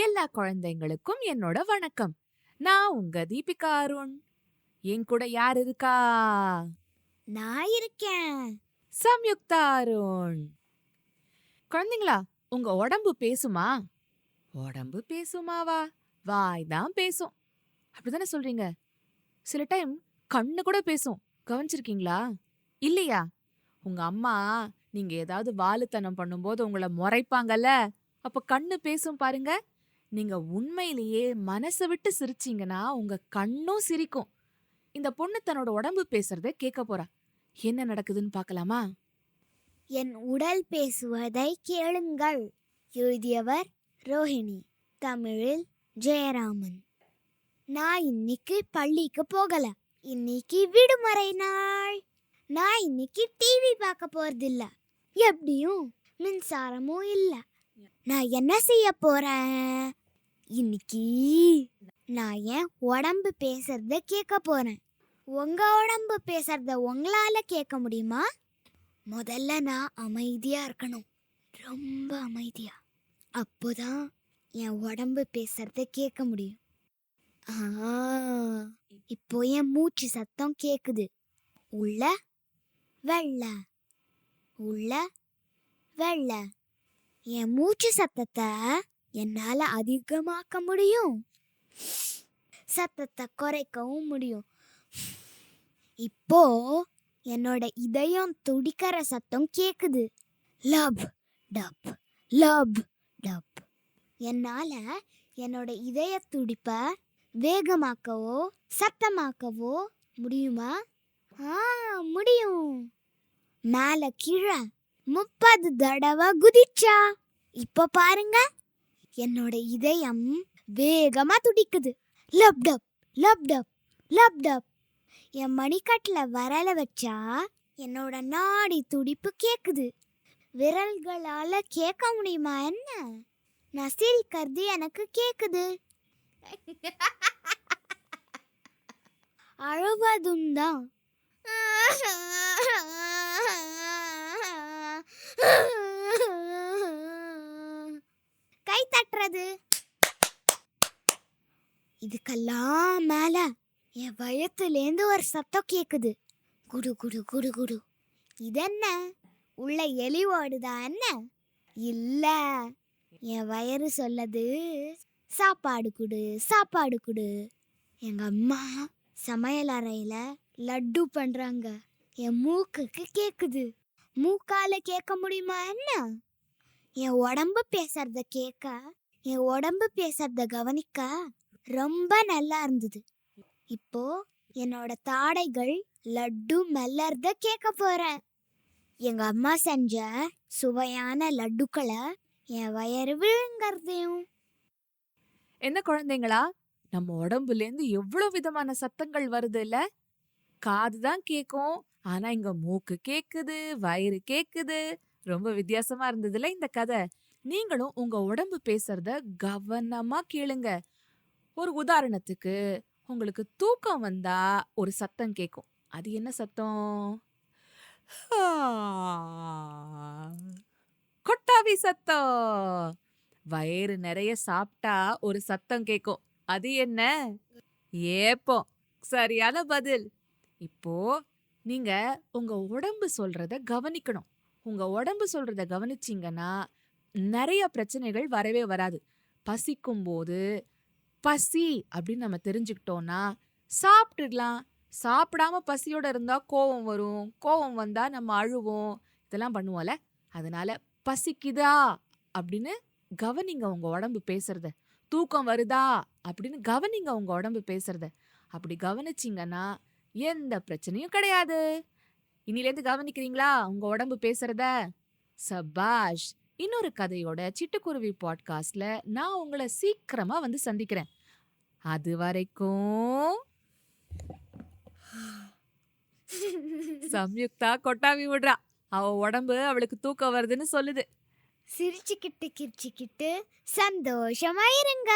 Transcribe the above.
எல்லா குழந்தைங்களுக்கும் என்னோட வணக்கம். நான் உங்க தீபிகா அருண். என் கூட யார் இருக்கா? நான் இருக்கேன். சம்யுக்தா அருண். குழந்தைங்களா, உங்க உடம்பு பேசுமா? உடம்பு பேசுமாவா? வாய் தான் பேசும். அப்படிதானே சொல்றீங்க? சில டைம் கண்ணு கூட பேசும். கவனிச்சிருக்கீங்களா? இல்லையா? உங்க அம்மா நீங்க ஏதாவது வாலுத்தனம் பண்ணும்போது உங்களை முறைப்பாங்கல்ல, அப்ப கண்ணு பேசும் பாருங்க. நீங்க உண்மையிலேயே மனசை விட்டு சிரிச்சீங்கன்னா உங்க கண்ணும் சிரிக்கும். இந்த பொண்ணு தன்னோட உடம்பு பேசுறத கேட்க போறா. என்ன நடக்குதுன்னு பார்க்கலாமா? என் உடல் பேசுவதை கேளுங்கள். எழுதியவர் ரோஹிணி. தமிழில் ஜெயராமன். நான் இன்னைக்கு பள்ளிக்கு போகல. இன்னைக்கு விடுமுறை நாள். நான் இன்னைக்கு டிவி பார்க்க போறதில்ல. எப்படியும் மின்சாரமும் இல்ல. நான் என்ன செய்ய போறேன்? இன்னைக்கு நான் என் உடம்பு பேசுறத கேட்க போறேன். உங்க உடம்பு பேசுறத உங்களால கேட்க முடியுமா? முதல்ல நான் அமைதியா இருக்கணும். ரொம்ப அமைதியா. அப்போதான் என் உடம்பு பேசுறத கேட்க முடியும். இப்போ என் மூச்சு சத்தம் கேக்குது. உள்ள வெள்ள, உள்ள வெள்ள. என் மூச்சு சத்தத்தை என்னால அதிகமாக்க முடியும், சத்தத்தை குறைக்கவும் முடியும். இப்போ என்னோட இதயம் துடிக்கிற சத்தம் கேக்குது. Lub dub, lub dub. என்னால என்னோட இதய துடிப்பை வேகமாக்கவோ சத்தமாக்கவோ முடியுமா? முடியும். மேல கீழே 30 தடவை குதிச்சா. இப்ப பாருங்க, என்னோட இதயம் வேகமா துடிக்குது. Lub dub, lub dub, lub dub. என் மணிக்கட்டுல விரல வச்சா என்னோட நாடி துடிப்பு கேக்குது. விரல்களால கேட்க முடியுமா என்ன? நான் சிரிக்கிறது எனக்கு கேக்குது. அழுவதும் தான். கை தட்டுறது. இதுக்கெல்லாம் மேல என் வயத்துலேருந்து ஒரு சத்தம் கேக்குது. குடு குடு குடு குடு. இதென்ன? உள்ள எலி ஓடுதா என்ன? இல்ல, என் வயிறு சொல்லது சாப்பாடு குடு, சாப்பாடு குடு. எங்க அம்மா சமையல் அறையில லட்டு பண்றாங்க. என் மூக்குக்கு கேக்குது. மூக்கால கேட்க முடியுமா என்ன? என் உடம்பு பேசுறத கேட்க, என் உடம்பு பேசுறத கவனிக்க ரொம்ப நல்லா இருந்தது. இப்போ என்னோட தாடைகள் லட்டு மெல்லறத கேட்க போறேன். எங்க அம்மா செஞ்ச சுவையான லட்டுக்களை என் வயிறு விழுங்கறதையும். என்ன குழந்தைங்களா, நம்ம உடம்புல இருந்து எவ்வளவு விதமான சத்தங்கள் வருது இல்ல? காது தான் கேக்கும், ஆனா இங்க மூக்கு கேக்குது, வயிறு கேக்குது. ரொம்ப வித்தியாசமா இருந்ததுல இந்த கதை. நீங்களும் உங்க உடம்பு பேசுறத கவனமா கேளுங்க. ஒரு உதாரணத்துக்கு, உங்களுக்கு தூக்கம் வந்தா ஒரு சத்தம் கேக்கும். அது என்ன சத்தம்? கொட்டாவி சத்தம். வயிறு நிறைய சாப்பிட்டா ஒரு சத்தம் கேக்கும். அது என்ன? ஏப்பம். சரியான பதில். இப்போ நீங்க உங்க உடம்பு சொல்றத கவனிக்கணும். உங்க உடம்பு சொல்றத கவனிச்சீங்கன்னா நிறைய பிரச்சனைகள் வரவே வராது. பசிக்கும் போது பசி அப்படின்னு நம்ம தெரிஞ்சுக்கிட்டோம்னா சாப்பிட்டுடலாம். சாப்பிடாம பசியோட இருந்தா கோவம் வரும். கோவம் வந்தா நம்ம அழுவோம். இதெல்லாம் பண்ணுவோம்ல. அதனால பசிக்குதா அப்படின்னு கவனிங்க உங்க உடம்பு பேசுறத. தூக்கம் வருதா அப்படின்னு கவனிங்க உங்க உடம்பு பேசுறத. அப்படி கவனிச்சீங்கன்னா எந்த பிரச்சனையும் கிடையாது. இனிலேருந்து கவனிக்கிறீங்களா உங்க உடம்பு பேசுறத? சபாஷ். இன்னொரு கதையோட சிட்டுக்குருவி பாட்காஸ்ட்ல நான் உங்களை சீக்கிரமா வந்து சந்திக்கிறேன். அது வரைக்கும் சம்யுக்தா கொட்டாவி விடுறா. அவ உடம்பு அவளுக்கு தூக்கம் வருதுன்னு சொல்லுது. சிரிச்சுக்கிட்டு கிரிச்சுக்கிட்டு சந்தோஷமா இருங்க.